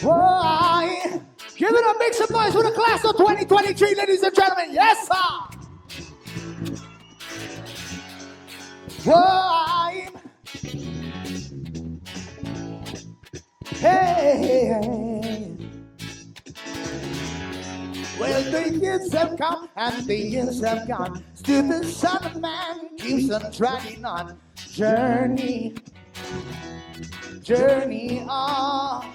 Why? Give it up, make some noise for the class of 2023, ladies and gentlemen. Yes, sir. Why? Hey. Well, the years have come and the years have gone. Still the Son of Man keeps on trotting on. Journey on.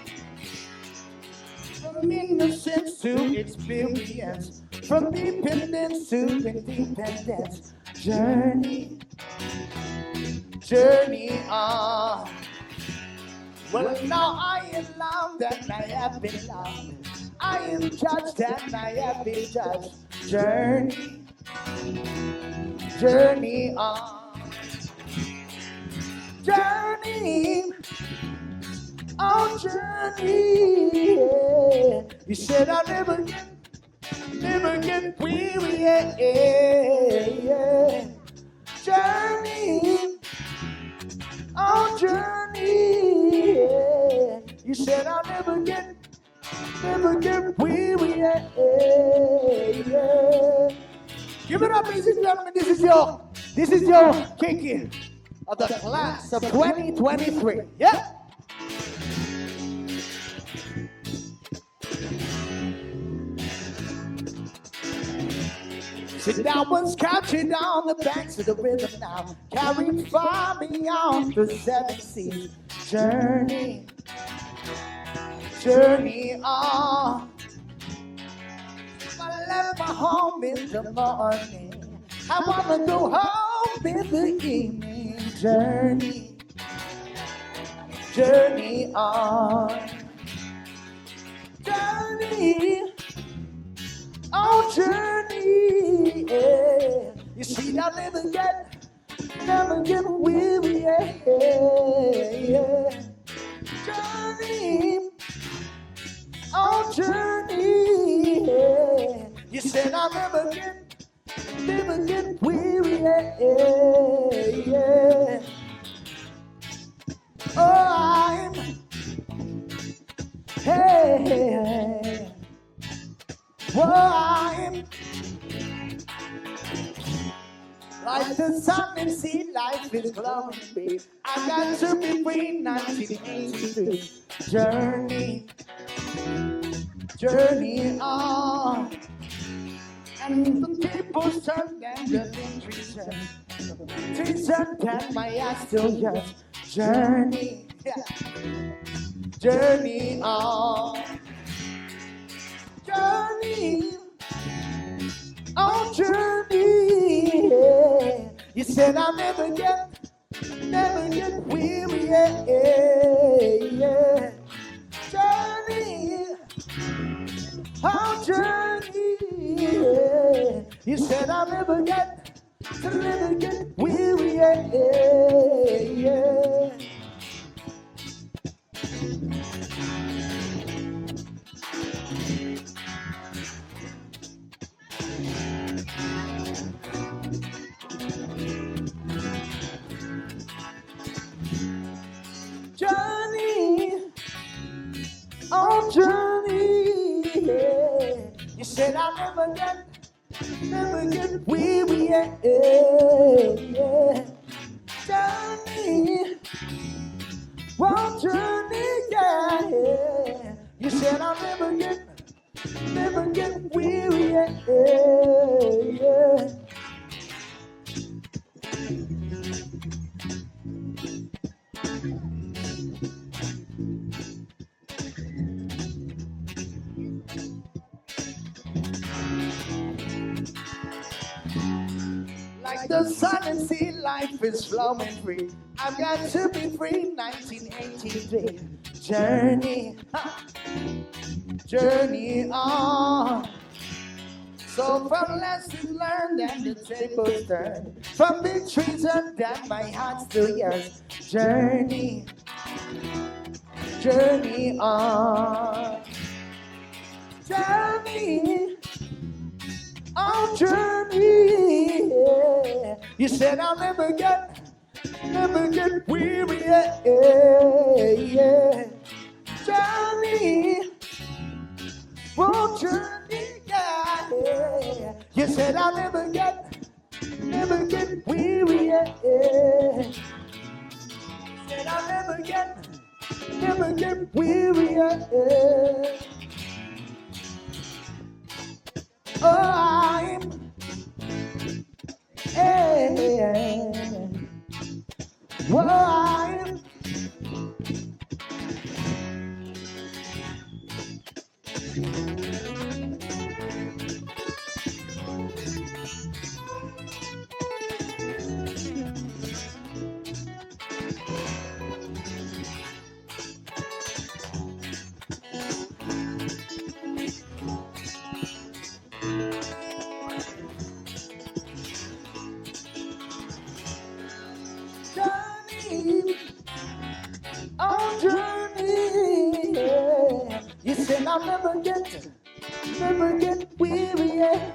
From innocence to experience, from dependence to independence. Journey on. Well, now I am loved and I have been loved. I am judged and I have been judged. Journey on. Journey on, journey. Yeah. You said I'll never get weary. Yeah. Journey on, journey. Yeah. You said I'll never get weary. Yeah. Give it up, ladies and gentlemen. This is your kicking of the class of 2023. Yeah. Sit down, one's couching on the banks of the river now, carried far beyond the seven seas. Journey on. I left my home in the morning. I wanna go home in the evening. Journey on. Journey, yeah. You see, I'll never get weary, yeah. Journey, yeah. You said I'll never get weary, yeah. Oh, hey. I'm like the sun and sea, life is glowing free. I got to be free, 1983. Journey on. And the people turn and the things return. Things turn and my eyes still young. Journey on. Journey, yeah. You said I'll never get weary, yeah. Journey, yeah. You said I'll never get weary, yeah. Journey, yeah. You said I'll never get weary, yeah. Journey, yeah. You said I'll never get weary, yeah. Like the sun and sea, life is flowing free. I've got to be free, 1983. Journey on. So from lessons learned and the tables turned, from victories undone, my heart still yearns. Journey on. Journey, yeah. You said I'll never get weary, yeah. Journey said I'll never get weary. Yeah. Said I'll never get weary. Yeah. Oh, I'm what I'm journey, on journey. Yeah. You said I'll never get weary. Yeah.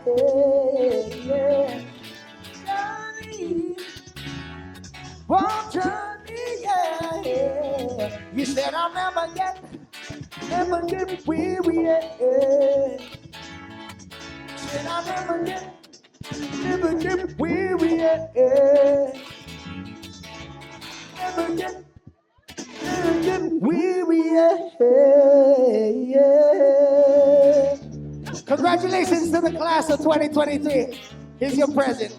Yeah. Journey, on journey. Yeah. Yeah. You said I'll never get weary. Yeah. Said I'll never get weary. Yeah. Never get weary. Yeah. Congratulations to the class of 2023. Here's your present.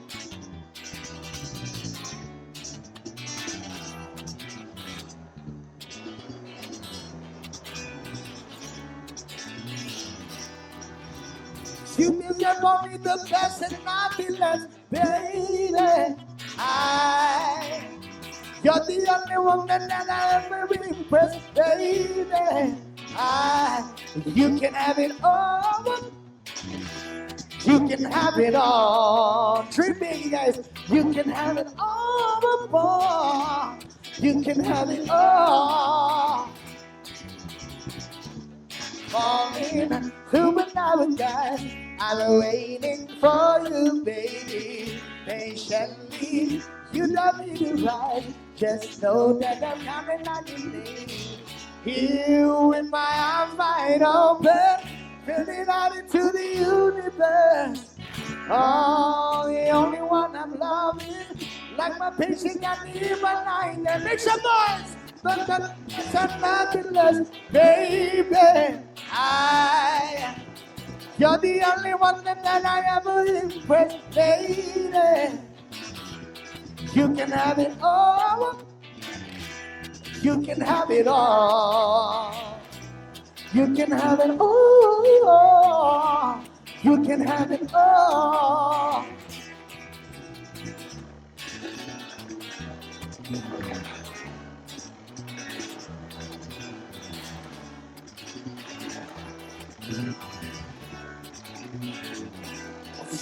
You mean you're only the best and nothing less, baby. You're the only woman that I ever been impressed, baby. You can have it all. You can have it all. Treat me, guys. You can have it all, boy. You can have it all. Falling through another guys. I'm waiting for you, baby. Patiently, you don't need to rise. Just know that I'm coming on your name. Here with my arms wide open, filling out into the universe. Oh, the only one I'm loving, like my patient got me in my line. And make some noise, but that's nothing less, baby. You're the only one that I ever impressed, lady. You can have it all. You can have it all. You can have it all. You can have it all.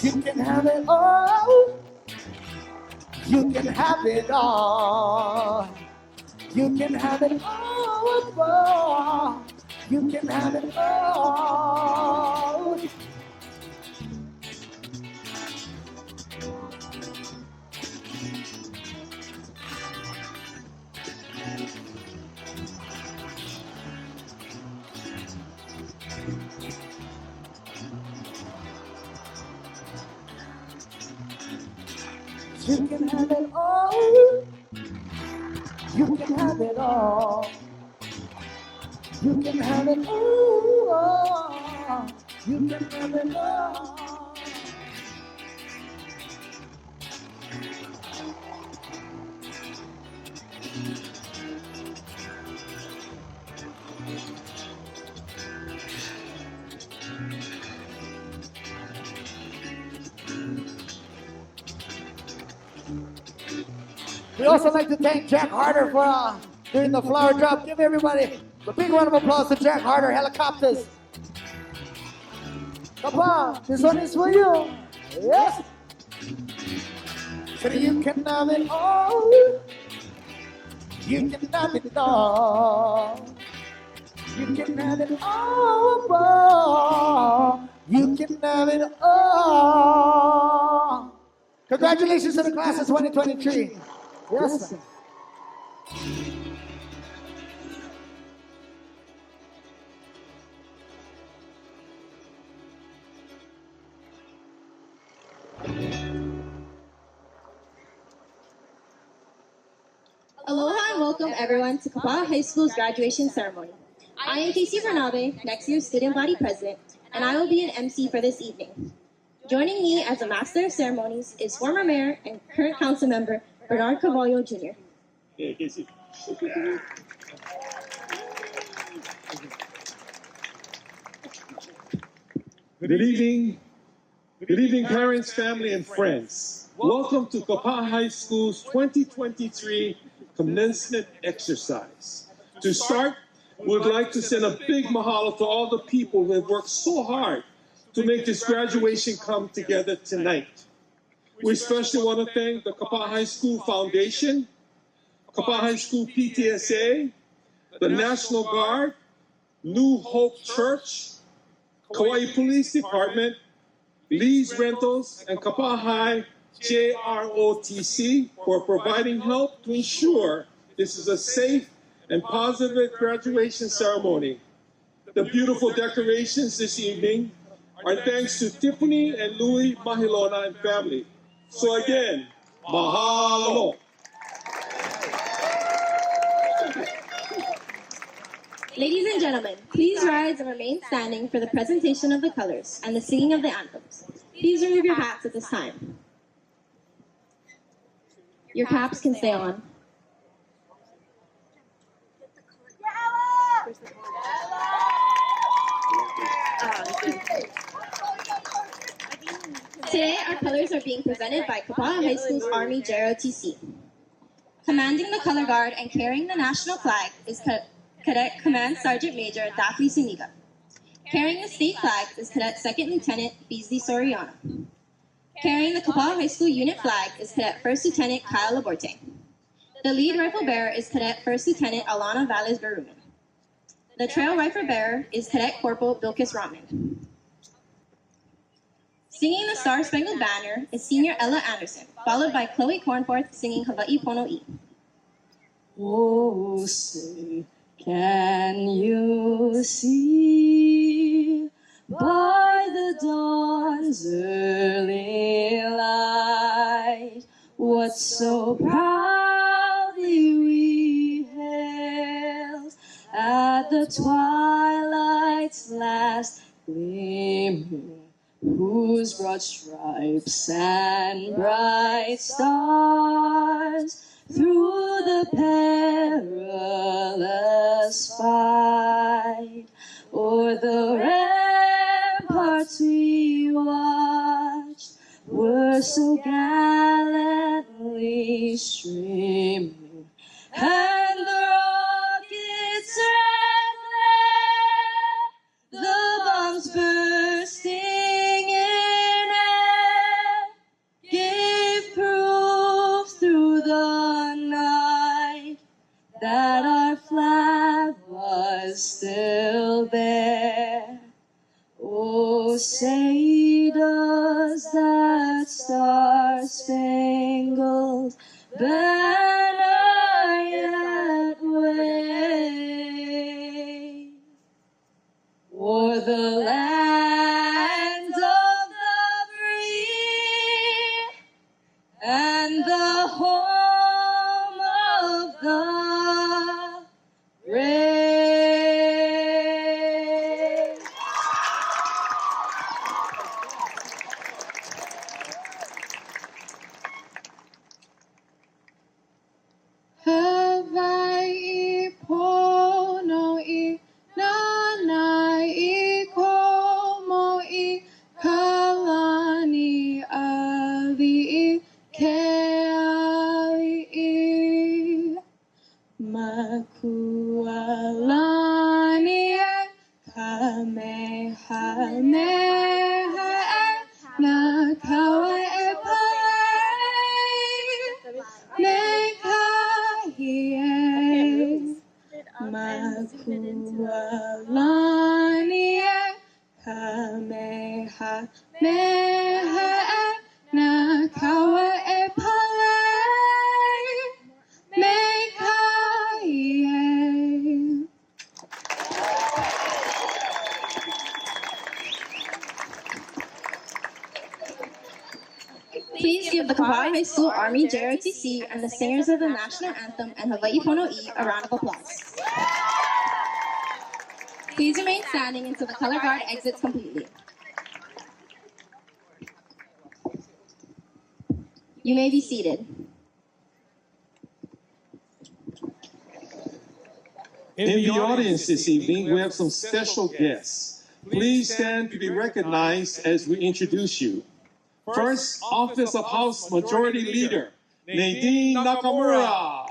You can have it all. You can have it all. You can have it all. You can have it all. You can have it all. You can have it all. You can have it all. You can have it all. We also like to thank Jack Harder for doing the flower drop. Give everybody a big round of applause to Jack Harder, Helicopters. Kapaa, this one is for you. Yes. So you can have it all. You can have it all. You can have it all. You can have it all. Congratulations to the class of 2023. Yes, sir. welcome everyone to Kapaa High School's graduation ceremony. I am Casey Bernabe, next year's student body president, and I will be an MC for this evening. Joining me as a master of ceremonies is former mayor and current council member Bernard Cavallo Jr. Hey, Casey. Good evening. Good evening, parents, family, and friends. Welcome to Kapaa High School's 2023 commencement exercise. To start, we would like to send a big mahalo to all the people who have worked so hard to make this graduation come together tonight. We especially want to thank the Kapaa High School Foundation, Kapaa High School PTSA, the National Guard, New Hope Church, Kauai Police Department, Lee's Rentals, and Kapaa High JROTC for providing help to ensure this is a safe and positive graduation ceremony. The beautiful decorations this evening are thanks to Tiffany and Louis Mahilona and family. So again, mahalo. Ladies and gentlemen, please rise and remain standing for the presentation of the colors and the singing of the anthems. Please remove your hats at this time. Your caps can stay on. Today, our colors are being presented by Kapaa High School's Army JROTC. Commanding the color guard and carrying the national flag is Cadet Command Sergeant Major Daphne Suniga. Carrying the state flag is Cadet Second Lieutenant Beasley Soriano. Carrying the Kapaa High School unit flag is Cadet First Lieutenant Kyle Laborte. The lead rifle bearer is Cadet First Lieutenant Alana Valles Berumen. The trail rifle bearer is Cadet Corporal Bilkis Rahman. Singing the Star Spangled Banner is Senior Ella Anderson, followed by Chloe Cornforth singing Hawaii Pono'i. Oh, say, can you see by the dawn's early light what so proudly we hailed at the twilight's last gleaming, whose broad stripes and bright stars through the perilous fight o'er the ramparts we watched were so gallantly streaming, and the rockets' red glare, the bombs bursting in air, gave proof through the night that our flag was still there. Oh, say does that star-spangled banner yet wave o'er the land of the free and the home of the brave? Hawaii Pono'i Nanai Komo'i Kalani Ali'i Keali'i Makualani Kamehameha Nakawa Makualani Kamehameha Nakawa Mekaie. Kapaa High School Army JROTC and the singers of the national anthem and Hawaii Pono'i a round of applause. Please remain standing until the color guard exits completely. You may be seated. In the audience this evening, we have some special guests. Please stand to be recognized as we introduce you. First, Office of House Majority Leader, Nadine Nakamura.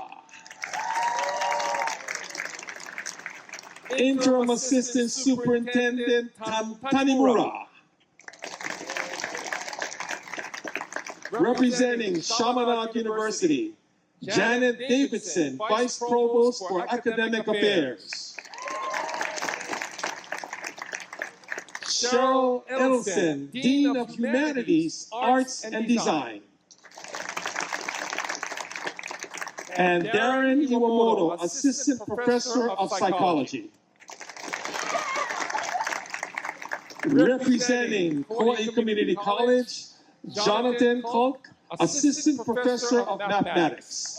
Interim Assistant Superintendent Tanimura. Representing Chaminade University, Janet Davidson, Vice Provost for Academic Affairs. Cheryl Edelson, Dean of Humanities, Arts and Design. And Darren Iwamoto, Assistant Professor of Psychology. Representing Kauai Community College, Jonathan Kolk, Assistant Professor of Mathematics.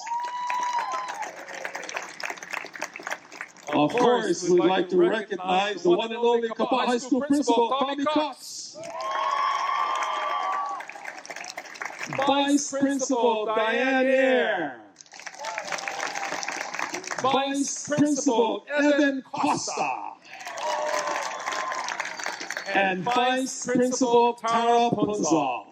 Of course, we'd like to recognize the one and only Kapaa High School Principal, Tommy Cox. Vice Principal, Diane Ayer. Vice Principal, Evan Costa. And Vice Principal, Tara Punzal.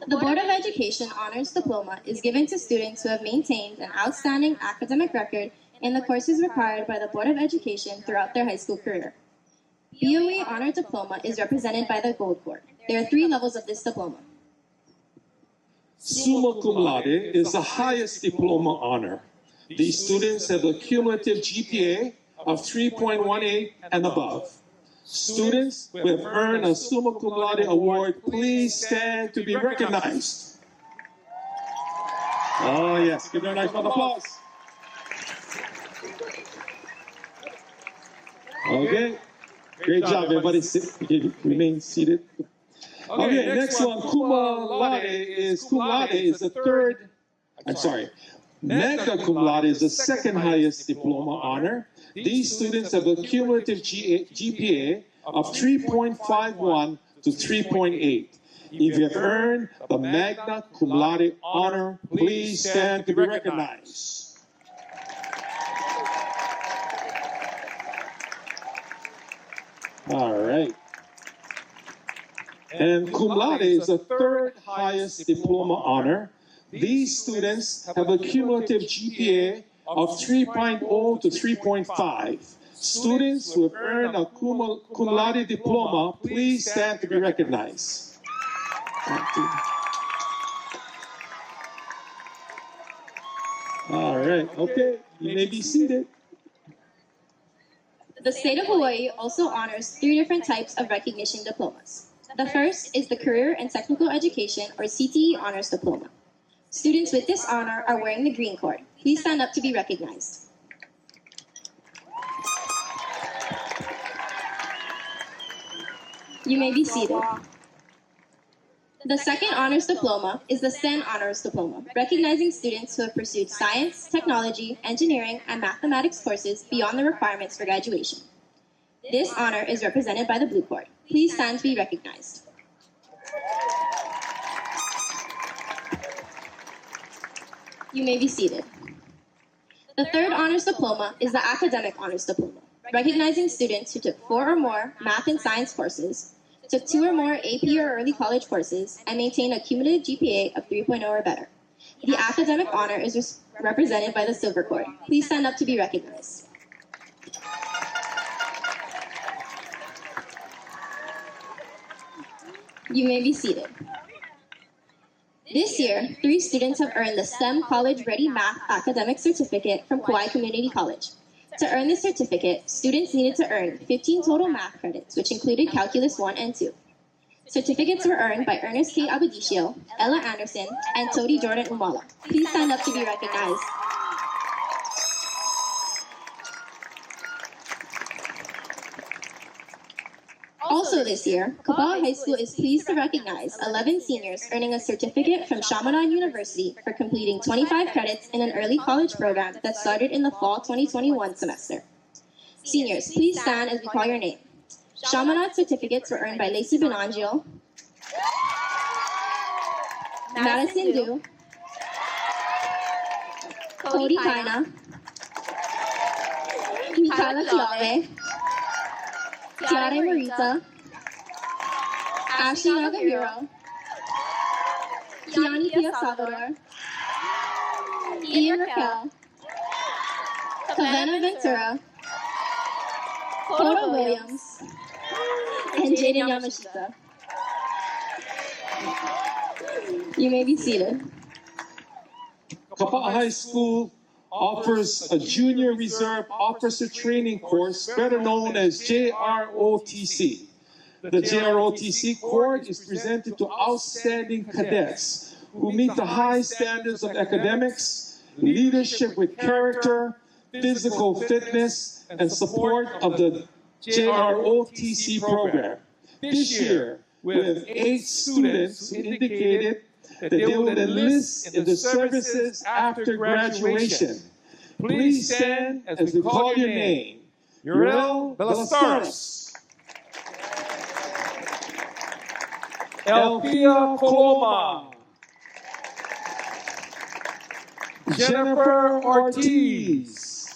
The Board of Education Honors Diploma is given to students who have maintained an outstanding academic record in the courses required by the Board of Education throughout their high school career. BOE Honor Diploma is represented by the Gold Court. There are 3 levels of this diploma. Summa cum laude is the highest diploma honor. These students have a cumulative GPA of 3.18 and above. Students who have earned a Summa Cum Laude award, please stand to be recognized. Oh yes, give them a nice round of applause. Okay, great job, everybody. Remain seated. Okay, next one, cum laude is the third. I'm sorry. Magna cum laude is the second highest diploma honor. These students have a cumulative GPA of 3.51 to 3.8. If you have earned the Magna cum laude honor, please stand to be recognized. All right. And cum laude is the third highest diploma honor. These students have a cumulative GPA of 3.0 to 3.5. Students who have earned a cum laude diploma, please stand to be recognized. All right, okay, you may be seated. The state of Hawaii also honors 3 different types of recognition diplomas. The first is the Career and Technical Education, or CTE Honors Diploma. Students with this honor are wearing the green cord. Please stand up to be recognized. You may be seated. The second honors diploma is the STEM Honors Diploma, recognizing students who have pursued science, technology, engineering, and mathematics courses beyond the requirements for graduation. This honor is represented by the blue cord. Please stand to be recognized. You may be seated. The third honors diploma is the Academic Honors Diploma, recognizing students who took 4 or more math and science courses, took 2 or more AP or early college courses, and maintained a cumulative GPA of 3.0 or better. The academic honor is represented by the silver cord. Please stand up to be recognized. You may be seated. This year, 3 students have earned the STEM College Ready Math Academic Certificate from Kauai Community College. To earn this certificate, students needed to earn 15 total math credits, which included Calculus 1 and 2. Certificates were earned by Ernest K. Abadicio, Ella Anderson, and Todi Jordan Umala. Please stand up to be recognized. Also this year, Kapaa High School is pleased to recognize 11 seniors earning a certificate from Chaminade University for completing 25 credits in an early college program that started in the fall 2021 semester. Seniors, please stand as we call your name. Chaminade certificates were earned by Lacey Benangio, Madison Du, Cody Kaina, Mikala Kiave, Tiare Marita, Ashley Nagahiro, Tiani Pia Salvador, Ian Raquel, Savannah Ventura, Koda Williams, and Jaden Yamashita. You may be seated. Kapaa High School offers a Junior Reserve Officer Training course, better known as JROTC. The JROTC course is presented to outstanding cadets who meet the high standards of academics, leadership with character, physical fitness, and support of the JROTC program. This year, we have 8 students who indicated that they will enlist in the services after graduation. Please stand as we call your name. Uriel Belastaros, Elfia Coloma, Jennifer Ortiz,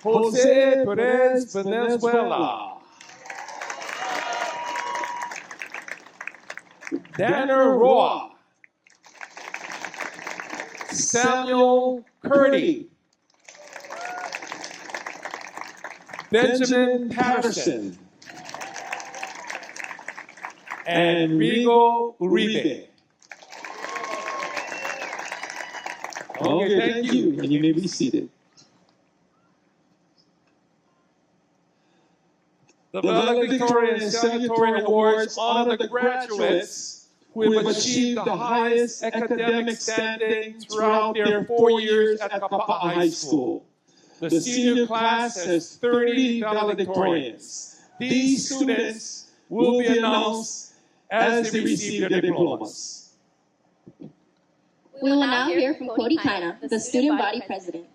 Jose Perez Venezuela, Danner Roa, Samuel Curdy, Benjamin Patterson, and Rigo Uribe. Okay, thank you, and you may be seated. The Valedictorian and Salutatorian Awards honor the graduates who have achieved the highest academic standing throughout their 4 years at Kapaa High School. The senior class has 30 valedictorians. These students will be announced as they receive their diplomas. We will now hear from Cody Kaina, the student body president.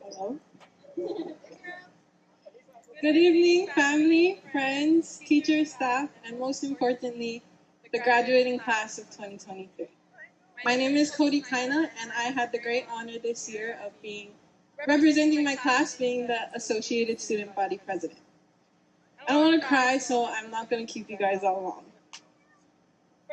Hello. Good evening, family, friends, teachers, staff, and most importantly, the graduating class of 2023. My name is Cody Kaina, and I had the great honor this year of representing my class, being the Associated Student Body President. I don't want to cry, so I'm not going to keep you guys all long.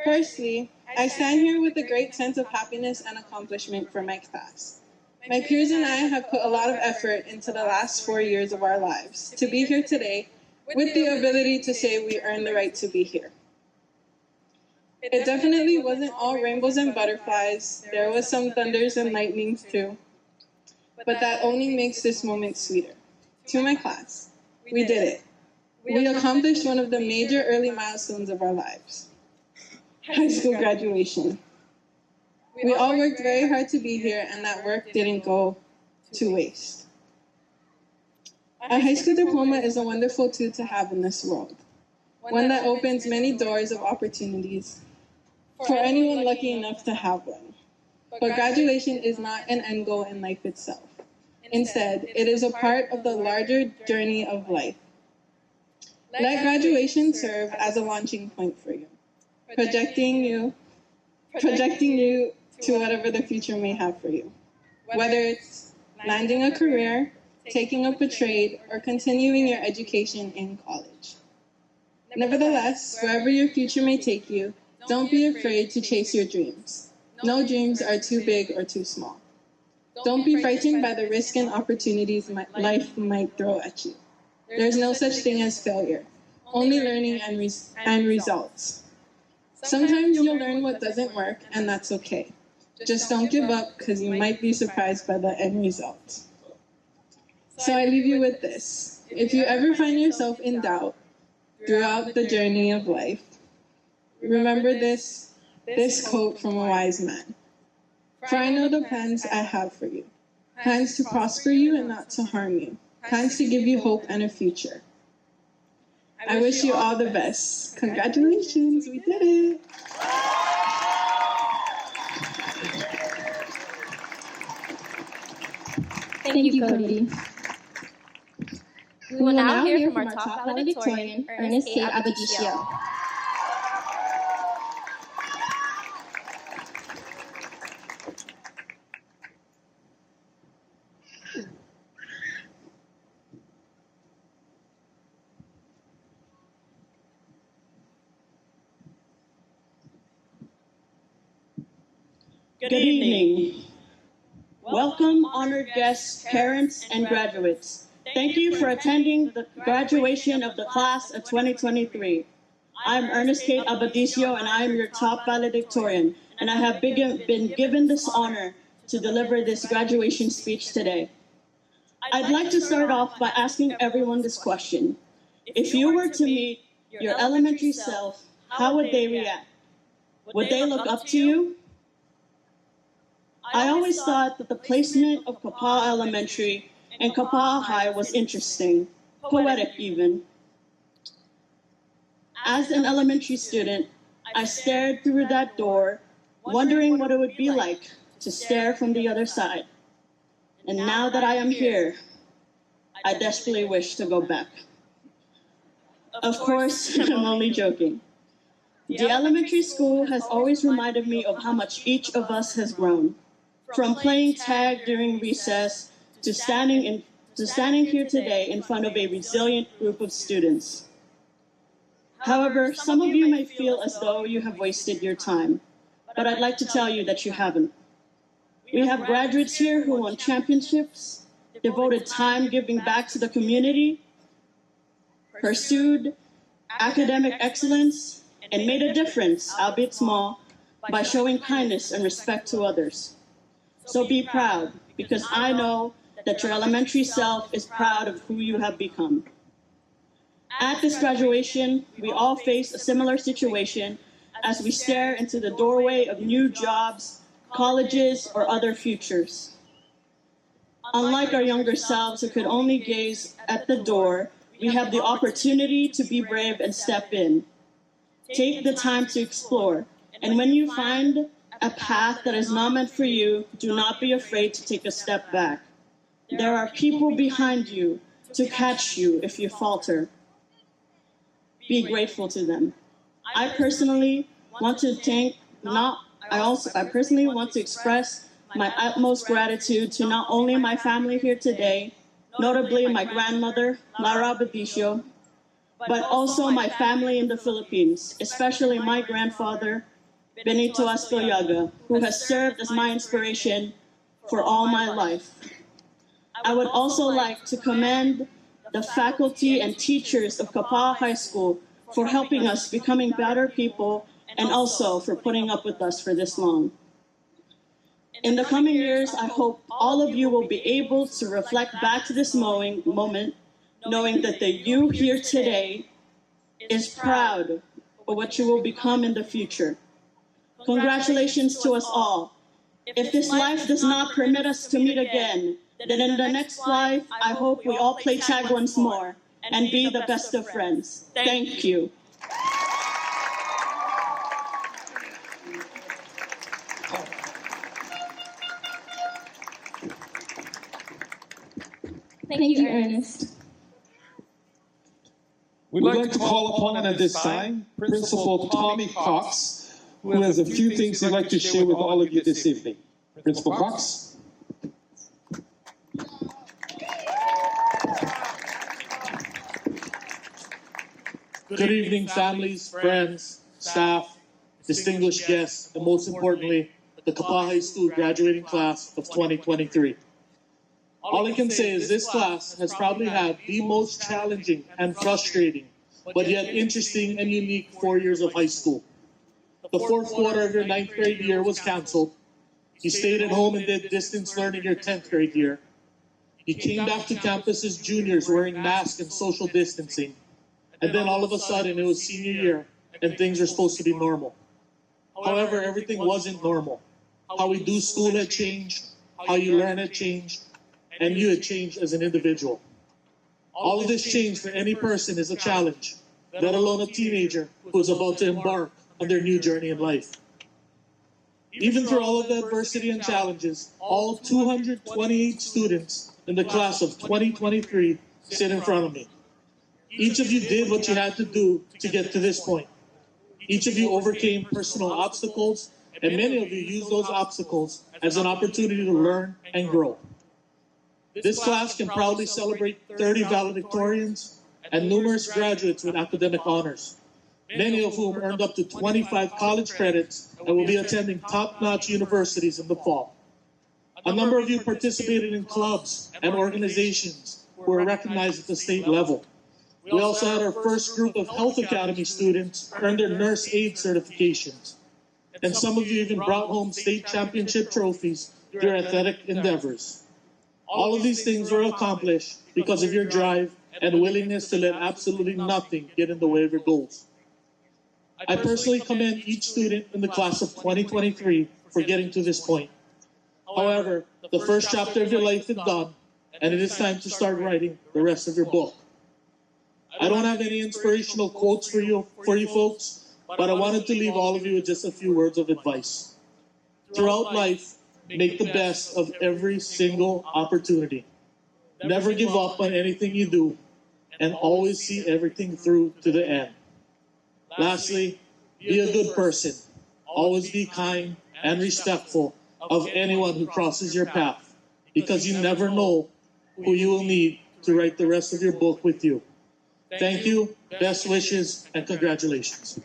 Firstly, I stand here with a great sense of happiness and accomplishment for my class. My peers and I have put a lot of effort into the last 4 years of our lives to be here today with the ability to say we earned the right to be here. It definitely wasn't all rainbows and butterflies. There was some thunders and lightnings too. But that only makes this moment sweeter. To my class, we did it. We accomplished one of the major early milestones of our lives. High school graduation. We all worked very hard to be here, and that work didn't go to waste. A high school diploma is a wonderful tool to have in this world, one that opens many doors of opportunities for anyone lucky enough to have one. But graduation is not an end goal in life itself. Instead, it is a part of the larger journey of life. Let graduation serve as a launching point for you, projecting you to whatever the future may have for you. Whether it's landing a career, taking up a trade, or continuing your education in college. Nevertheless, wherever your future may take you, don't be afraid to chase your dreams. No dreams are too big or too small. Don't be frightened by the risk and opportunities life might throw at you. There's no such thing as failure, only learning and results. Sometimes you'll learn what doesn't work, and that's okay. Just don't give up, because you might be surprised by the end result. So I leave you with this. If you ever find yourself in doubt throughout the journey of life, Remember this quote from a wise man. For I know the plans I have for you. Plans to prosper you and not to harm you. Plans to give you hope and a future. I wish you all the best. Congratulations, we did it. Thank you, Cody. We will now hear from our top valedictorian, Ernest A. Abadicio. Good evening. Welcome, honored guests, parents, and graduates. Thank you for attending the graduation of the class of 2023. I'm Ernest K. Abadicio, and I am your top valedictorian, and I have been given this honor to deliver this graduation speech today. I'd like to start off by asking everyone this question. If you were to meet your elementary self, how would they react? Would they look up to you? I always thought that the placement of Kapaa Elementary and Kapaa High was interesting, poetic even. As an elementary student, I stared through that door, wondering what it would be like to stare from the other side. And now that I am here, I desperately wish to go back. Of course, I'm only joking. The elementary school has always reminded me of how much each of us has grown. From playing tag during recess to standing here today in front of a resilient group of students. However, some of you may feel as though you have wasted your time, but I'd like to tell you that you haven't. We have graduates here who won championships, devoted time giving back to the community, pursued academic excellence, and made a difference, albeit small, by showing kindness and respect to others. So be proud, because I know that your elementary self is proud of who you have become. At this graduation, we all face a similar situation as we stare into the doorway of new jobs, colleges, or other futures. Unlike our younger selves who could only gaze at the door, we have the opportunity to be brave and step in. Take the time to explore, and when you find a path that is not meant for you, do not be afraid to take a step back. There are people behind you to catch you if you falter. Be grateful to them. I personally want to express my utmost gratitude to not only my family here today, notably my grandmother, Lara Abadicio, but also my family in the Philippines, especially my grandfather, Benito Ascoyaga, who has served as my inspiration for all my life. I would also like to commend the faculty and teachers of Kapaa High School for helping us becoming better people and also for putting up with us for this long. In the coming years, I hope all of you will be able to reflect back to this moment, knowing that the you here today is proud of what you will become in the future. Congratulations to us all. If this life does not permit us to meet again, then in the next life, I hope we all play tag once more and be the best of friends. Thank you. Thank you, Ernest. We'd like to call upon at this time Principal Tommy Cox, who has a few things he'd like to share with all of you this evening. Principal Cox. Good evening, families, friends, staff, distinguished guests, and most importantly, the Kapaa High School graduating class of 2023. All I can say is this class has probably had the most challenging and frustrating, but yet interesting and unique 4 years of high school. The fourth quarter of your 9th grade year was canceled. You stayed at home and did distance learning your 10th grade year. You came back to campus as juniors wearing masks and social distancing. And then all of a sudden it was senior year and things were supposed to be normal. However, everything wasn't normal. How we do school had changed, how you learn had changed, and you had changed as an individual. All of this change for any person is a challenge, let alone a teenager who is about to embark on their new journey in life. Even through all of the adversity and challenges, all 228 students in the class of 2023 sit in front of me. Each of you did what you had to do to get to this point. Each of you overcame personal obstacles, and many of you used those obstacles as an opportunity to learn and grow. This class can proudly celebrate 30 valedictorians and numerous graduates with academic honors, many of whom earned up to 25 college credits and will be attending top-notch universities in the fall. A number of you participated in clubs and organizations who were recognized at the state level. We also had our first group of Health Academy students earn their nurse aid certifications. And some of you even brought home state championship trophies through your athletic endeavors. All of these things were accomplished because of your drive and willingness to let absolutely nothing get in the way of your goals. I personally commend each student in the class of 2023 for getting to this point. However, the first chapter of your life is done, and it is time to start writing the rest of your book. I don't have any inspirational quotes for you folks, but I wanted to leave all of you with just a few words of advice. Throughout life, make the best of every single opportunity. Never give up on anything you do, and always see everything through to the end. Lastly, be a good person. Always be kind and respectful of anyone who crosses your path, because you never know who you will need to write the rest of your book with you. Thank you, best wishes, and congratulations.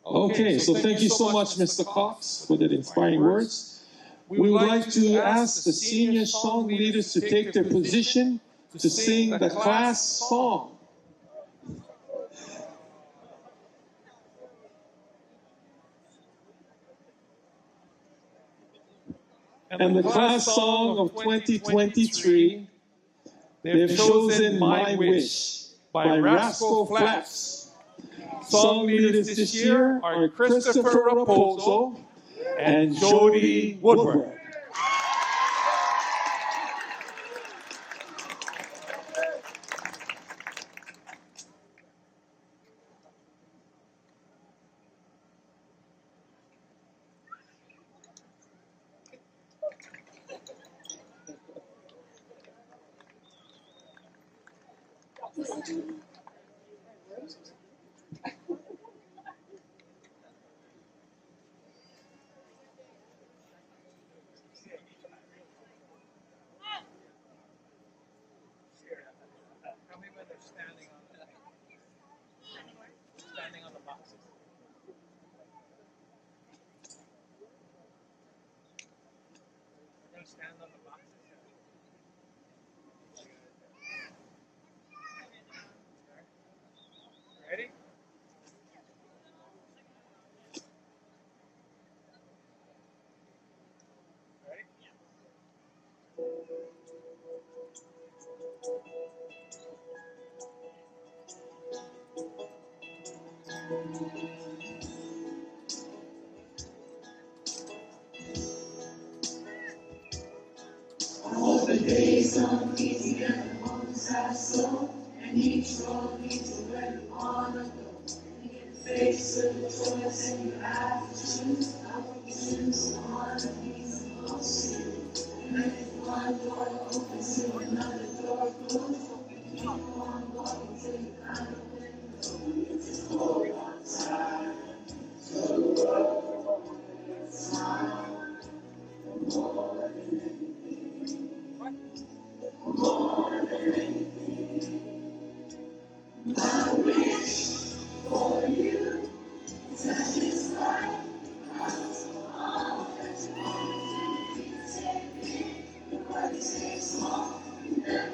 Okay, so thank you so much, Mr. Cox, for that inspiring words. We would like to ask the senior song leaders to take their position to sing the class song. And the class song of 2023, they've chosen My Wish by Rascal Flatts. Song leaders this year are Christopher Raposo and Jody Woodward. All the days on easy and the moments have slow, and each road leads to where you wanna go. And you get faced with the choice and you have to choose. I want you to choose one of these and I'll see you. And if one door opens to another door closes, you keep on walking till you find a window. Just hold on tight to the world. Smile more than anything. More than anything, my wish for you is that this life comes along, that you always be taken, but it takes more than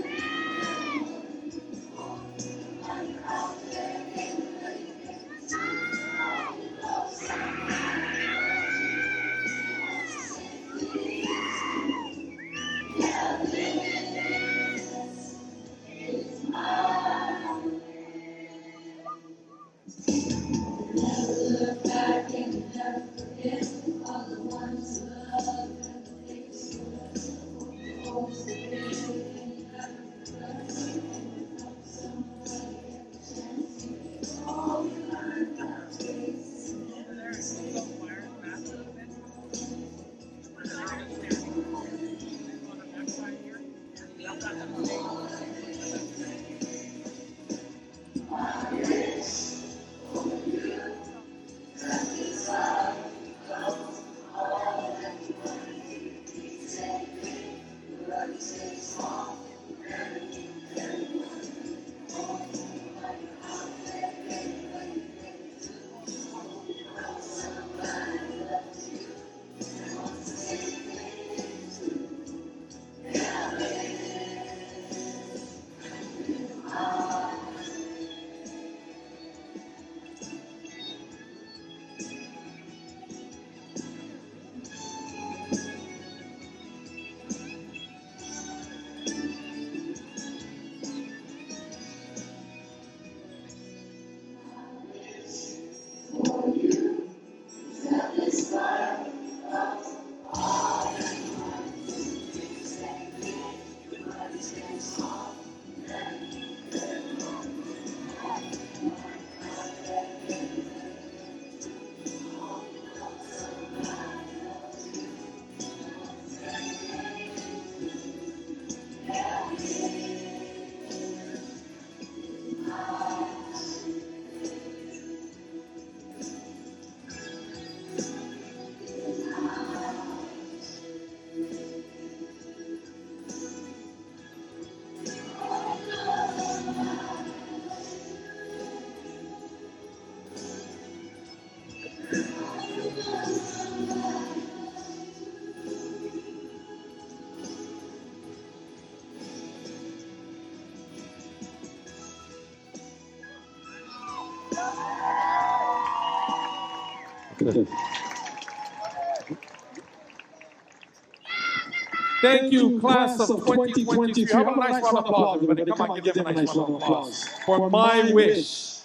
Thank you, class of 2023. How about a nice round of applause, everybody? Come on, give them a nice round of applause for My Wish.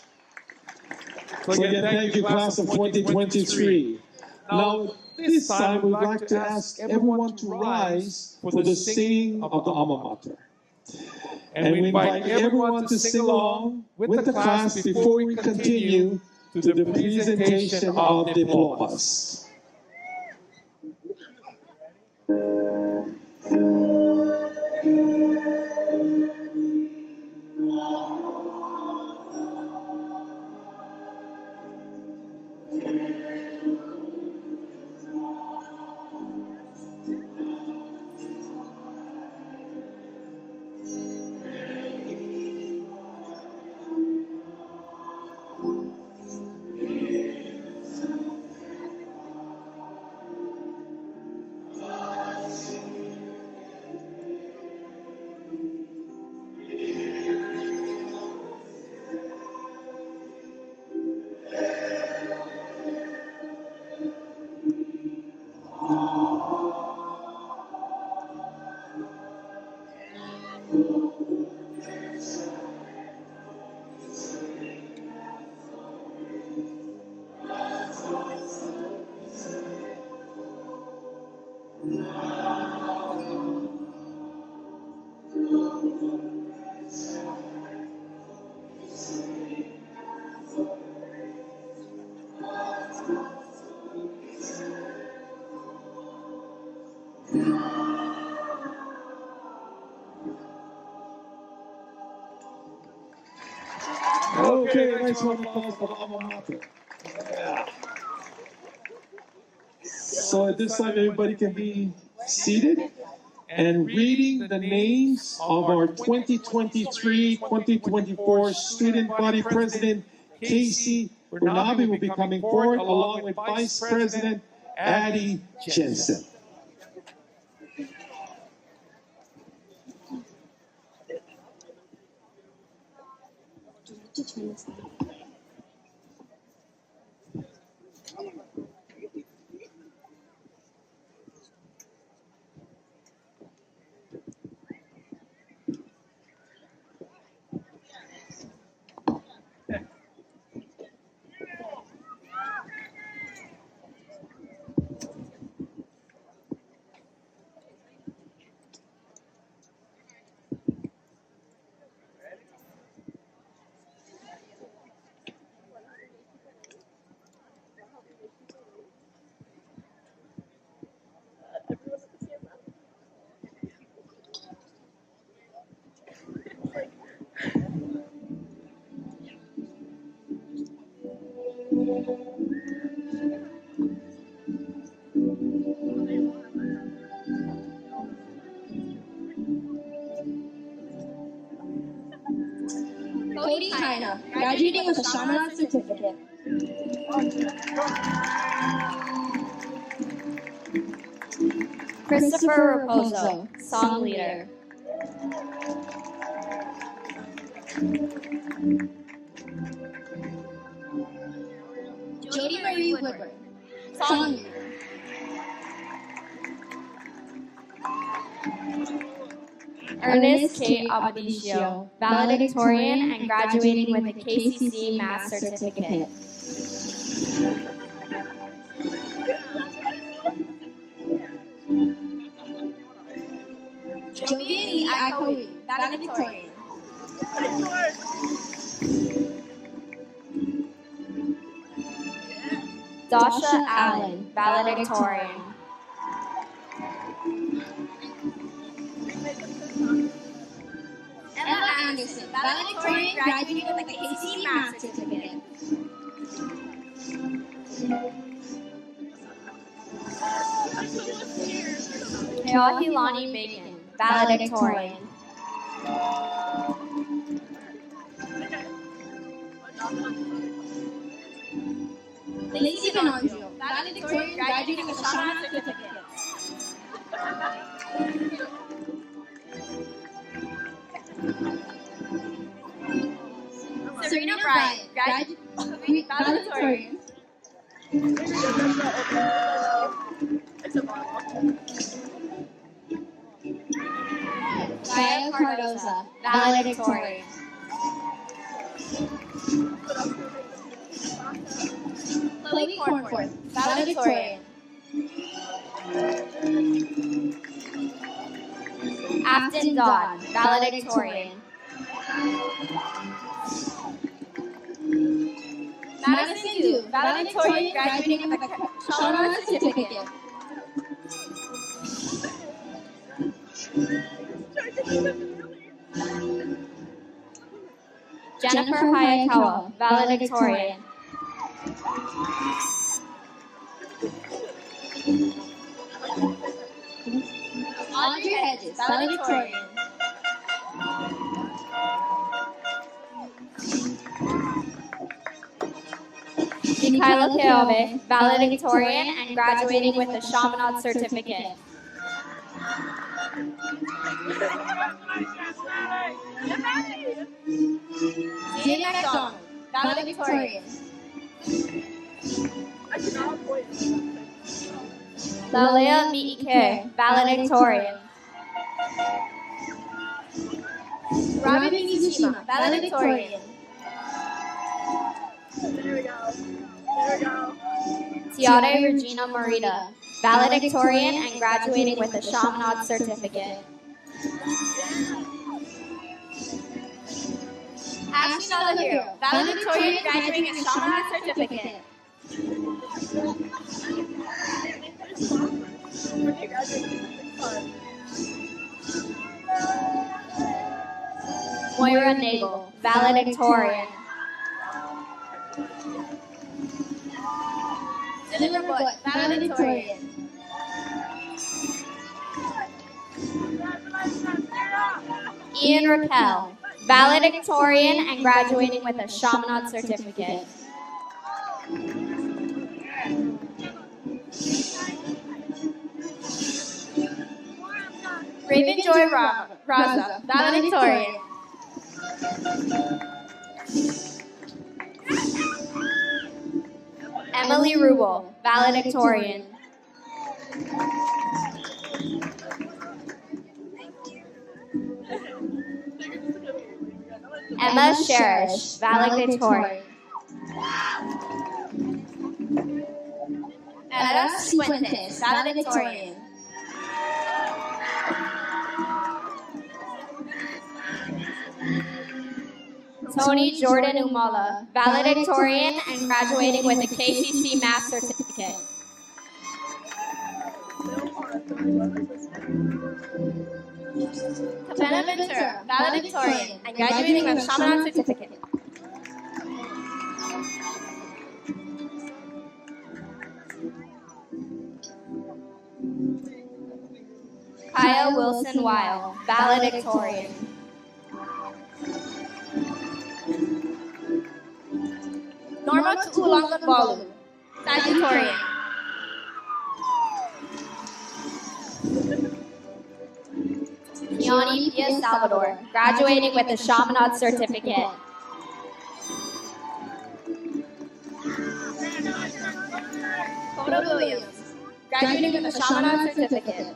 So again, thank you, class of 2023. Now, this time we'd like to ask everyone to rise for the singing of the alma mater. And we invite everyone to sing along with the class before we continue to the presentation of diplomas. Okay, nice round of applause for the alma mater. Yeah. So at this time, everybody can be seated. And reading the names of our 2023-2024 Student Body President, Casey Bernabe, will be coming forward, along with Vice President Addie Jensen. Cody China, graduating with a Shamanat certificate. Christopher Raposo, song leader. Jody Marie Woodward, song leader. Ernest K. Abadicio, valedictorian and graduating with a KCC Math Certificate. Jovian E. Akawi, valedictorian. Dasha Allen, valedictorian. Emma Anderson, valedictorian. Valedictorian graduating with a KCC Math Certificate. Keohilani Bacon, Valedictorian. Lacey Benonjo, Valedictorian graduating with a Shaman Certificate. Serena Bryant, Valedictorian. Gaia Cardoza, Valedictorian. Chloe Cornforth, Valedictorian. Afton Dodd, Valedictorian. Madison Du, Valedictorian graduating with a Shaman Certificate. Jennifer Hayakawa, Valedictorian. Audrey Hedges, Valedictorian. Mikaela Keove, Valedictorian and graduating with a Chaminade Certificate. Zia McDonald, Valedictorian. Lalea Miike, Valedictorian. Robin Mizushima, Valedictorian. Tiare Regina Morita, Valedictorian and graduating with a Chaminade Certificate. Ashley Nalahiro, Valedictorian graduating with a Chaminade Certificate. Moira Nagel, Valedictorian. Dylan Raboy, Valedictorian. Ian Raquel, Valedictorian and graduating with a Chaminade Certificate. Raven Joy Raza, Valedictorian. Emily Rubel, Valedictorian. Emma Sherish, Valedictorian. Ella Fuentes, Valedictorian. Tony Jordan Umala, Valedictorian and graduating with a KCC Math Certificate. Capena Ventura, Valedictorian, and graduating with a Chaminade Certificate. Kaya Wilson Weil, Valedictorian. Norma Tuulangan Balu, Valedictorian. Keone Pia Salvador, graduating with a Chaminade Certificate. Coda Williams, graduating with a Chaminade Certificate.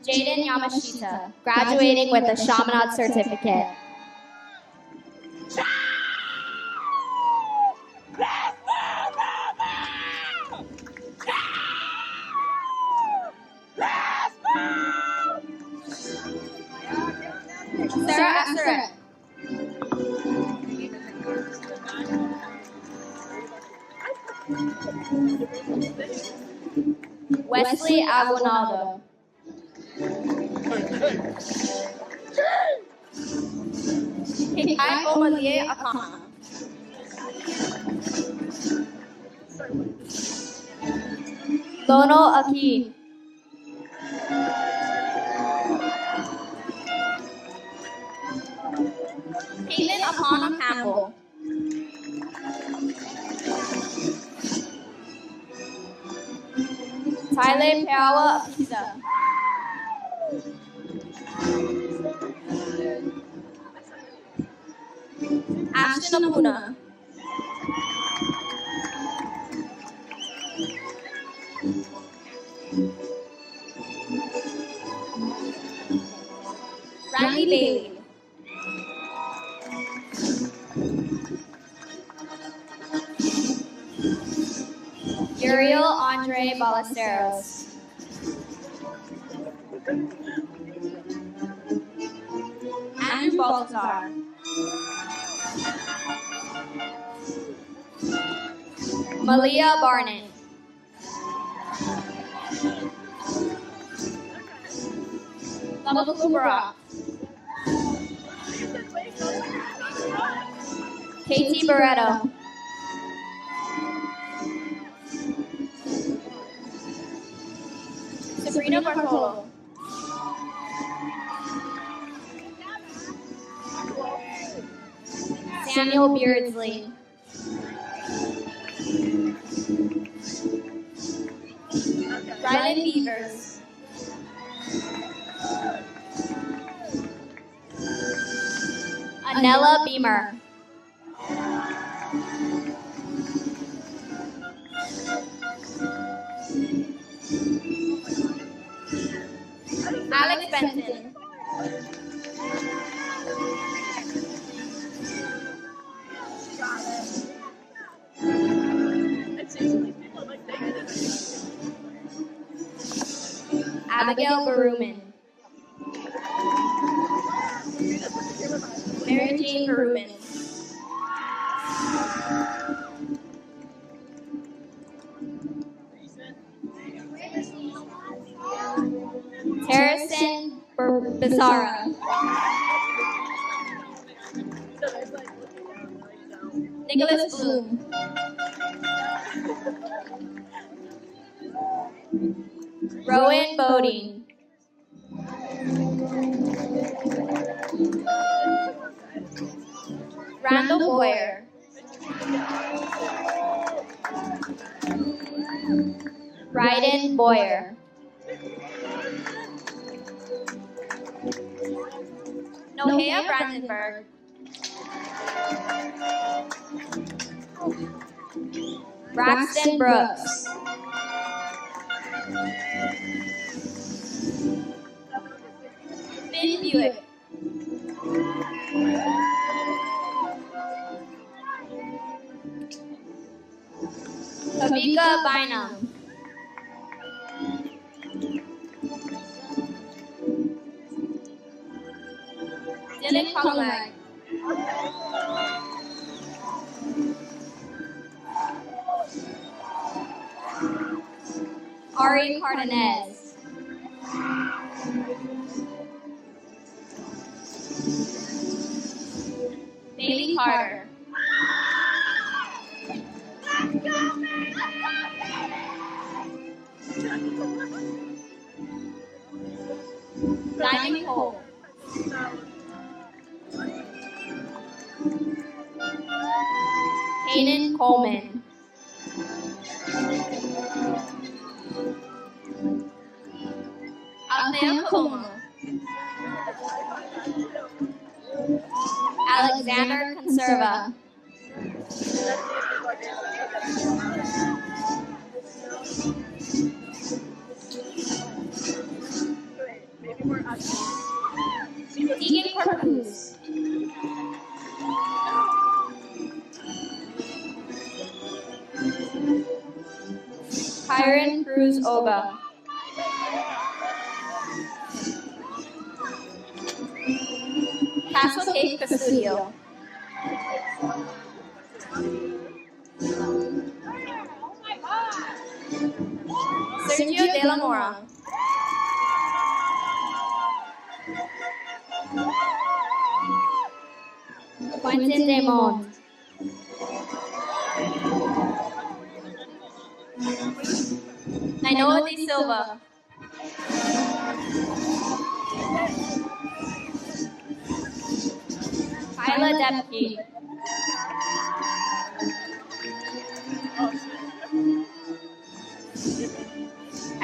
Jaden Yamashita, graduating with a Chaminade Certificate. Sarah Aseret, Wesley Aguinaldo. Kai Omalie Akama. Lono Aki. Caitlin Apana Campbell. Tyler Peawa Apisa. Ashton Apuna. Randy Bailey. Uriel Andre Ballesteros. Andrew Baltazar. Malia Barnett. Lava Kubara. Katie Barreto. Sabrina Bartolo. Samuel Beardsley. Rylan Beavers. Anella Beamer. Alex Benson. Abigail Baruman. Mary Jane Baruman. Harrison Bizarra. Nicholas Bloom. Rowan Bodine. Randall Boyer. Bryden Boyer. Nohea Brandenburg. Braxton Brooks. Finn Buick. Kavika Bynum. Dylan Conlag. Ari Cardenas. Bailey Carter. Diamond Cole. Kaden Coleman. Althea Como. Alexander Conserva. Deegan Corpus. Kyron Cruz Oba. Castle Cake Custodio. Sergio de la Mora. Quentin Damon. Nainoa de Silva. Kyla Depke.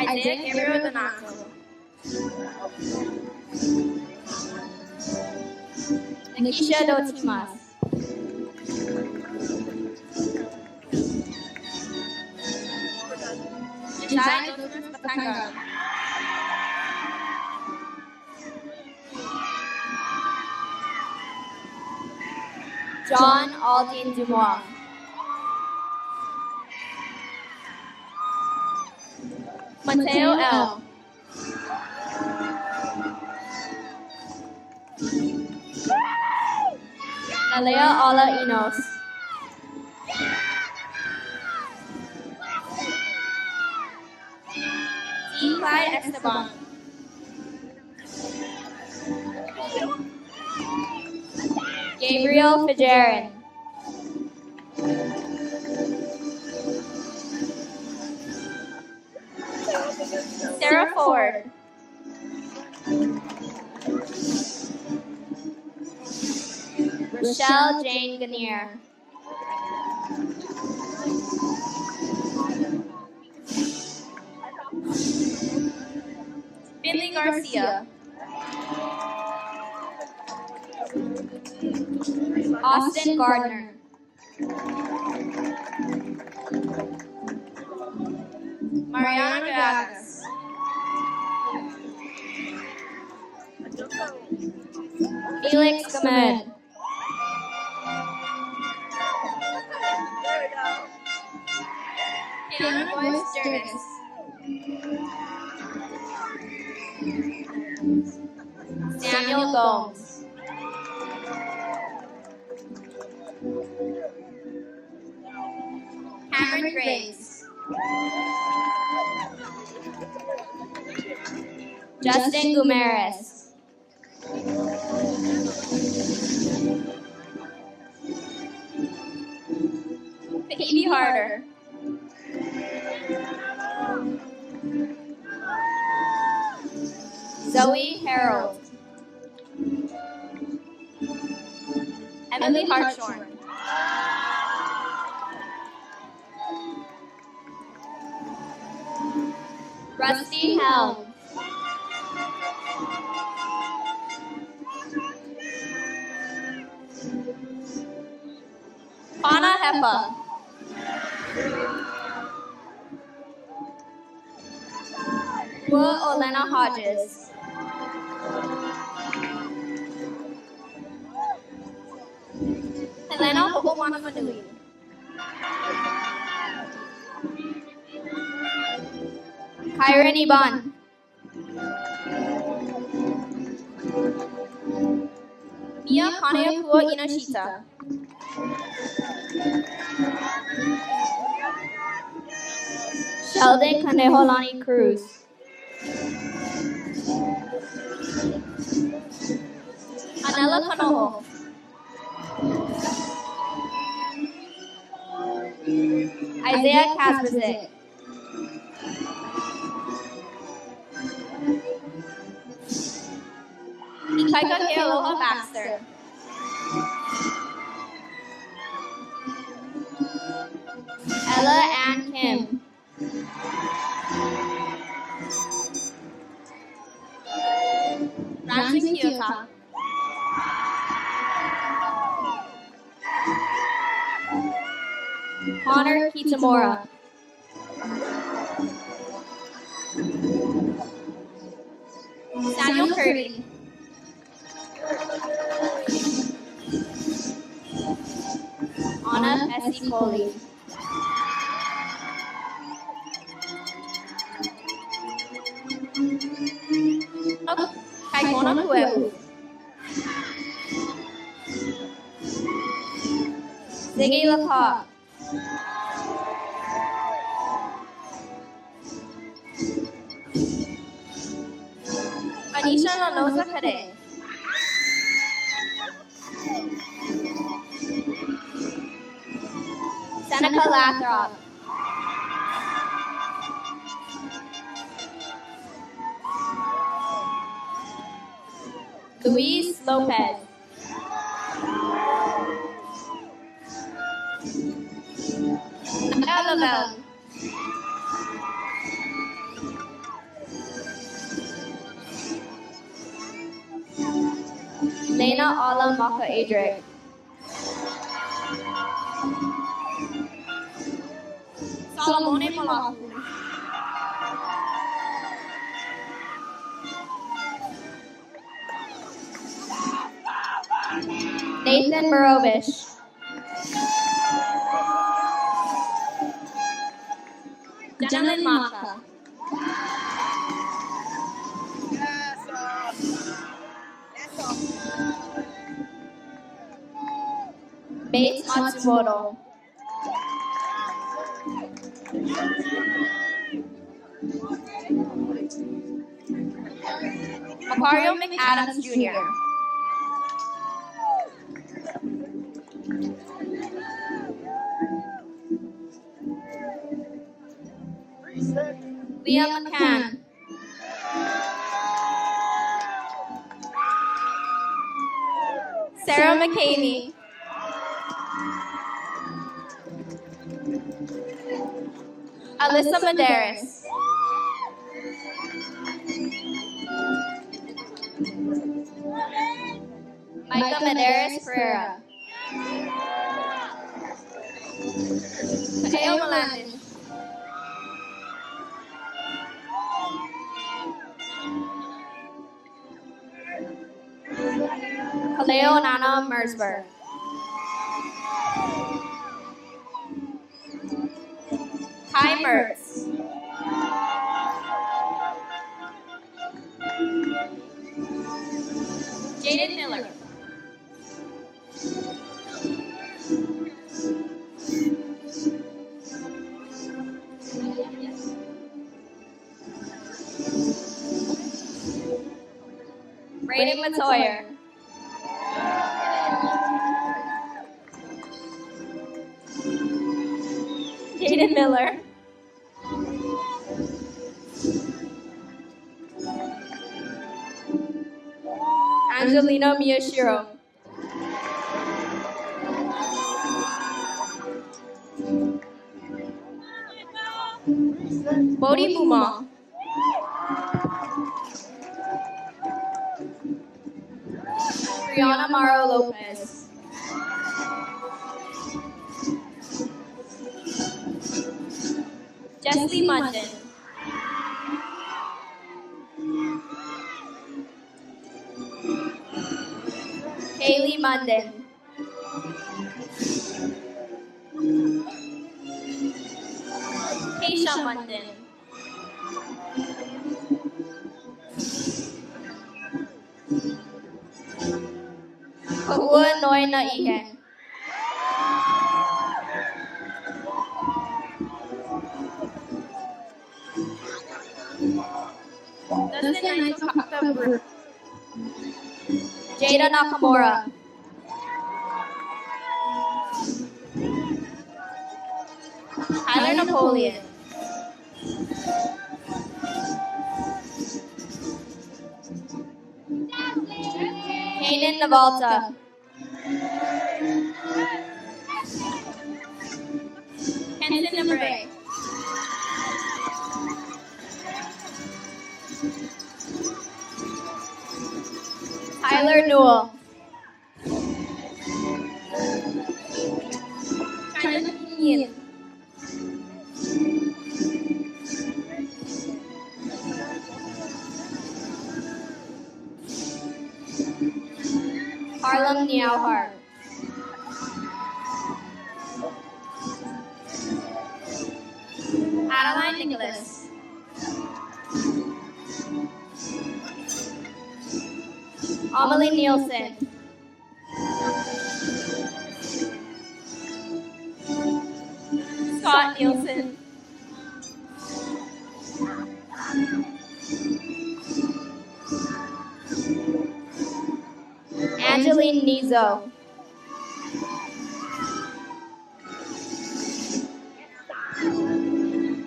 Isaiah Gabriel Donato. Nikisha Dotimas. Jai Dotimas Batanga. John Aldine Dumois. Mateo L. Alea Ala Enos. D. Clyde Esteban. Gabriel Fijerin. Sarah Ford. Rochelle Jane Ganier. Billy Garcia. Austin Gardner. Mariana Gagas. Felix Gamed. Taylor Boyce Jervis. Samuel Gomes. Cameron Graves. Justin Gumeres. Phoebe Harder. Zoe Harold. Emily Hartshorn. Rusty Helm. Hannah Hepa. Olena Hodges. Helena Ho'owana Manui. Kyron Iban. Mia Kaneapua Inoshita. Sheldon Kandeholani Cruz. Anela Kanoho. Isaiah Kasperzik. Ikaika Kealoha Baxter. Ella Ann Kim. Ranjin Kiyota. Connor Kitamura. Samuel Kirby. Anna S.E. Coley. Kaikona Kuebu. Ziggy LaCock. Anisha Lanosa Kade. Seneca Lathrop. Luis Lopez. Naya Lavelle. Lena Ala Maka Adric. Solomone Malaku. Nathan Barovish. Janet Maka. Bates Matsumoto. Macario McAdams Jr. Liam McCann. Sarah McCamey. Alyssa Medeiros. Micah Medeiros Pereira. Mateo Malandin. Kaleo Nana Mersberg. Kai Mertz. Jaden Miller. Brayden Matoyer. Jaden Miller. Angelina Miyashiro. Bodhi Buma. Brianna Maro Lopez. Jessie Munden. Kaylee Munden. Keisha Munden. Kahua Noy na Ihen. Dustin Naito Jada Nakamura. Tyler Napoleon. Kaden Navalta. Kenton Nabre. Tyler Newell. China Yin. Harlem Niauhart. Adeline Nicholas. Amelie Nielsen. Scott Nielsen. Uzo.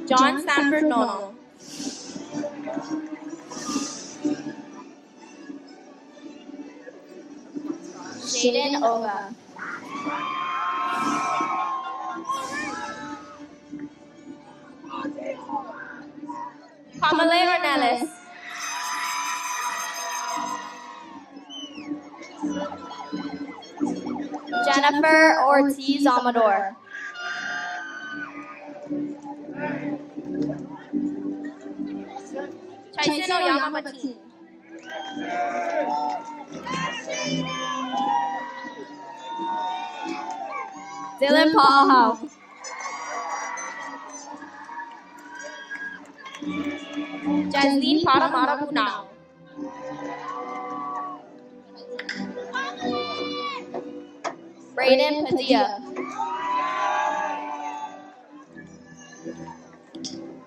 John Stanford Nono. Shaden Oga. Kamale Ornelas. Jennifer Ortiz Amador. Chaisen Oyama Matin. Dylan Paul Howe. Jasleen Paramara Bunao. Brayden Padilla.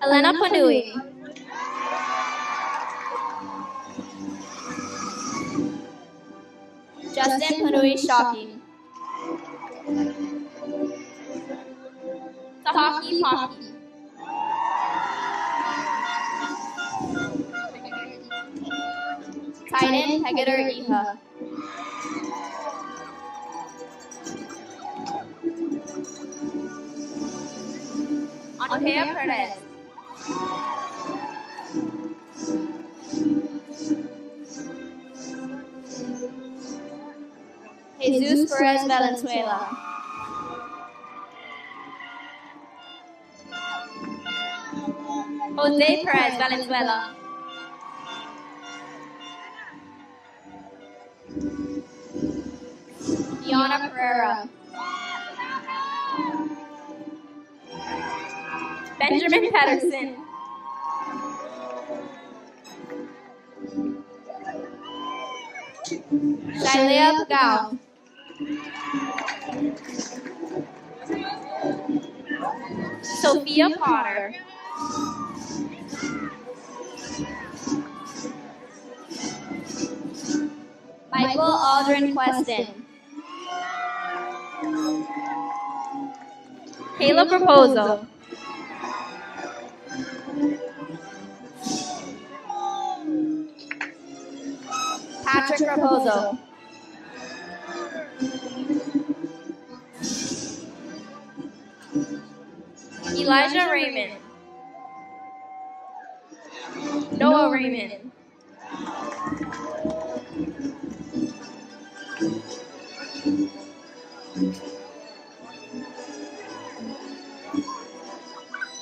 Elena Panui. Justin Panui Shockey. Tahaki Paki. Titan Pegader Iha. Andrea Perez. Jesus Perez Valenzuela. Jose Perez Valenzuela. Diana Pereira. Benjamin Patterson. Shilea Pagao. Sophia Potter. Michael Aldrin Queston. Caleb Raposo. Patrick Raposo. Elijah Raymond. Noah Raymond.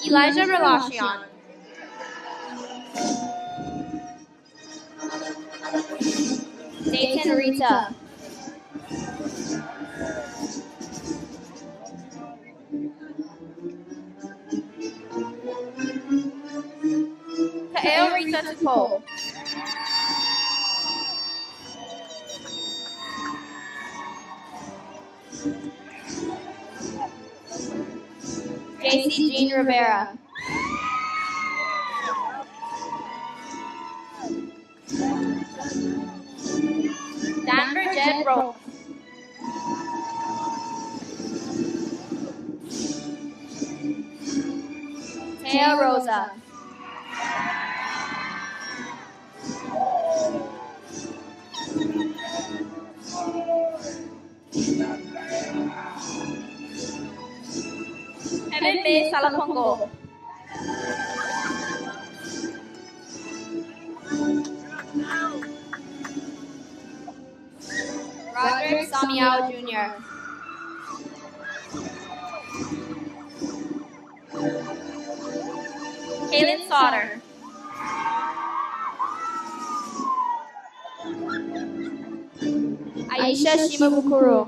Elijah Relacion. Dayton Rita. Kaeo Rita Tupo. JC Jean Rivera. Danver Jed Rowe. Teo Rosa. Evan Bay Salapongo. Roderick Samiao Jr. Kaylin Sauter. Aisha Shimabukuro.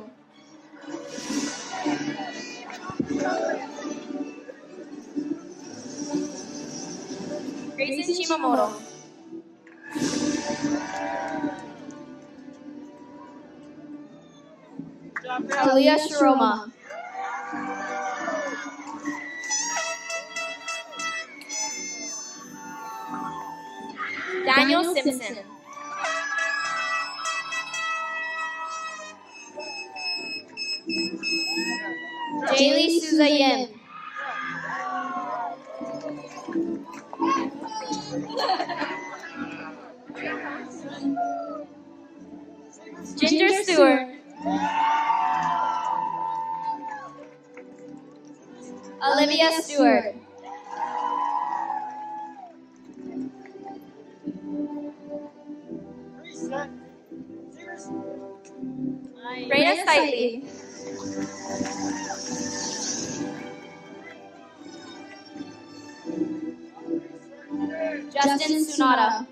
Grayson Shimamoto. Talia Shiroma. Daniel Simpson. Jaylee Souza Yim. Ginger Stewart. Olivia Stewart. Brayna Stitley. Justin Sunada.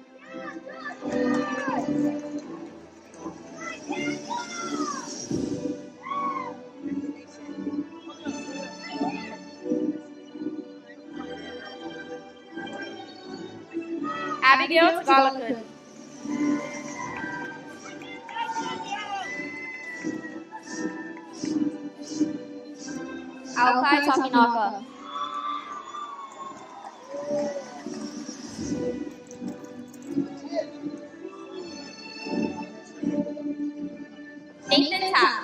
Abigail Tagalakun. Alkai Takinaka. Nathan Tapp.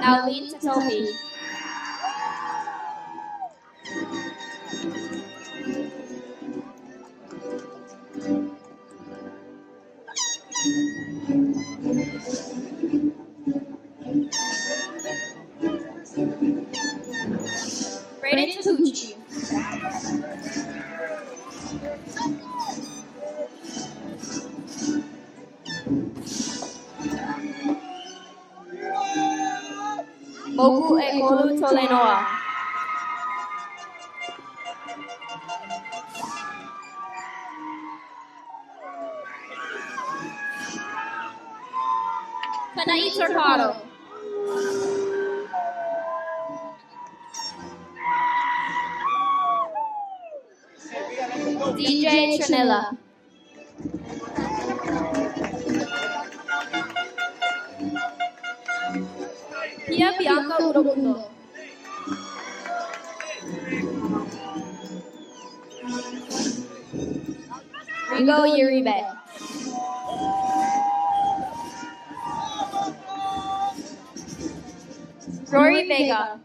Nowleen Tatopi. Brayden Taguchi. Moku Ekolu Tolenoa. Kanai Torcado. DJ Trinilla. Pia Bianca Urobundo. Rigo Uribe. Rory Vega.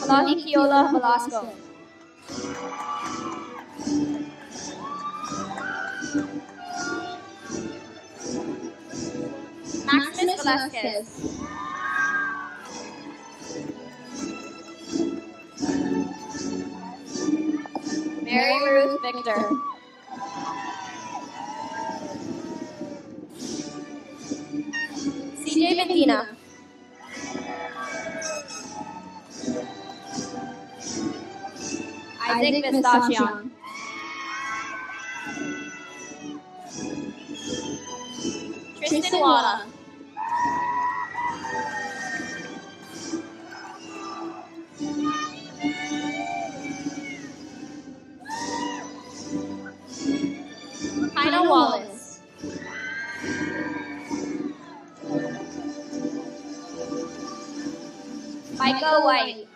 Malahi Kiola Velasco. Maximus Velasquez. Mary Ruth Victor. CJ Medina. Isaac Vistachian. Tristan Wada. Hina Wallace. Micah White.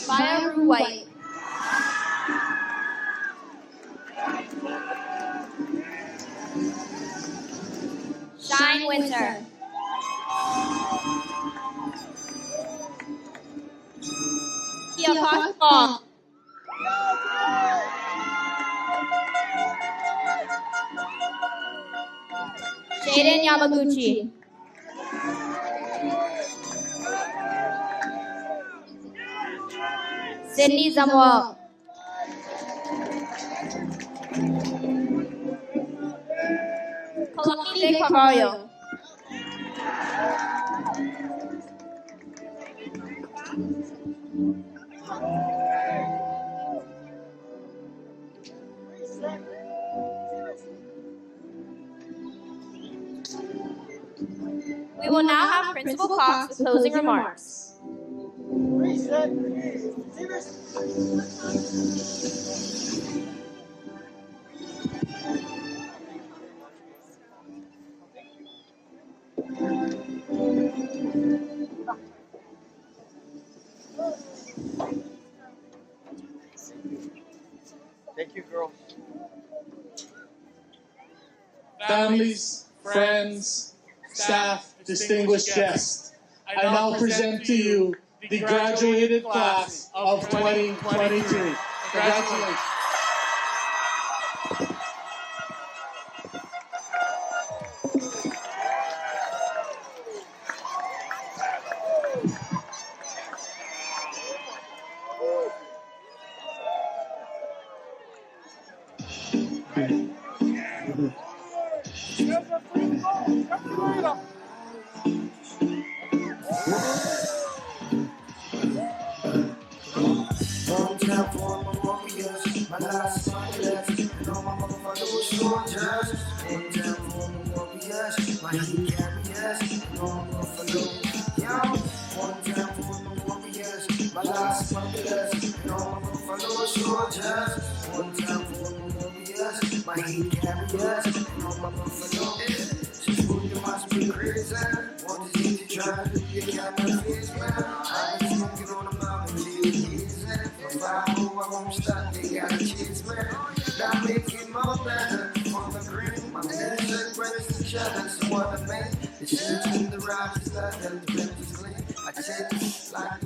Byron White. Shine Winter. Kiapak Fong. Jaden Yamaguchi. Sydney Samuel. Kalani De Carvalho. We will now have Principal Cox with closing remarks. Thank you, girls. Families, friends, staff, distinguished guests, I now present to you the graduated class of 2023. Congratulations. One time for my warriors, my last soldiers, and all my motherfuckers soldiers. One time for my warriors, my heat carriers, and all my motherfuckers. Yeah. One time for my warriors, my last soldiers, and all my motherfuckers soldiers. One time for my warriors, my heat carriers, and all my motherfuckers. Since you must be crazy, want to see you try to be a camera face, man. I've been smoking on the mountain, I won't stop, they got a chance, man. Now making more better on the grin. My music breaks each other, so what I made. The shit in the rock is like the rent is clean. I check like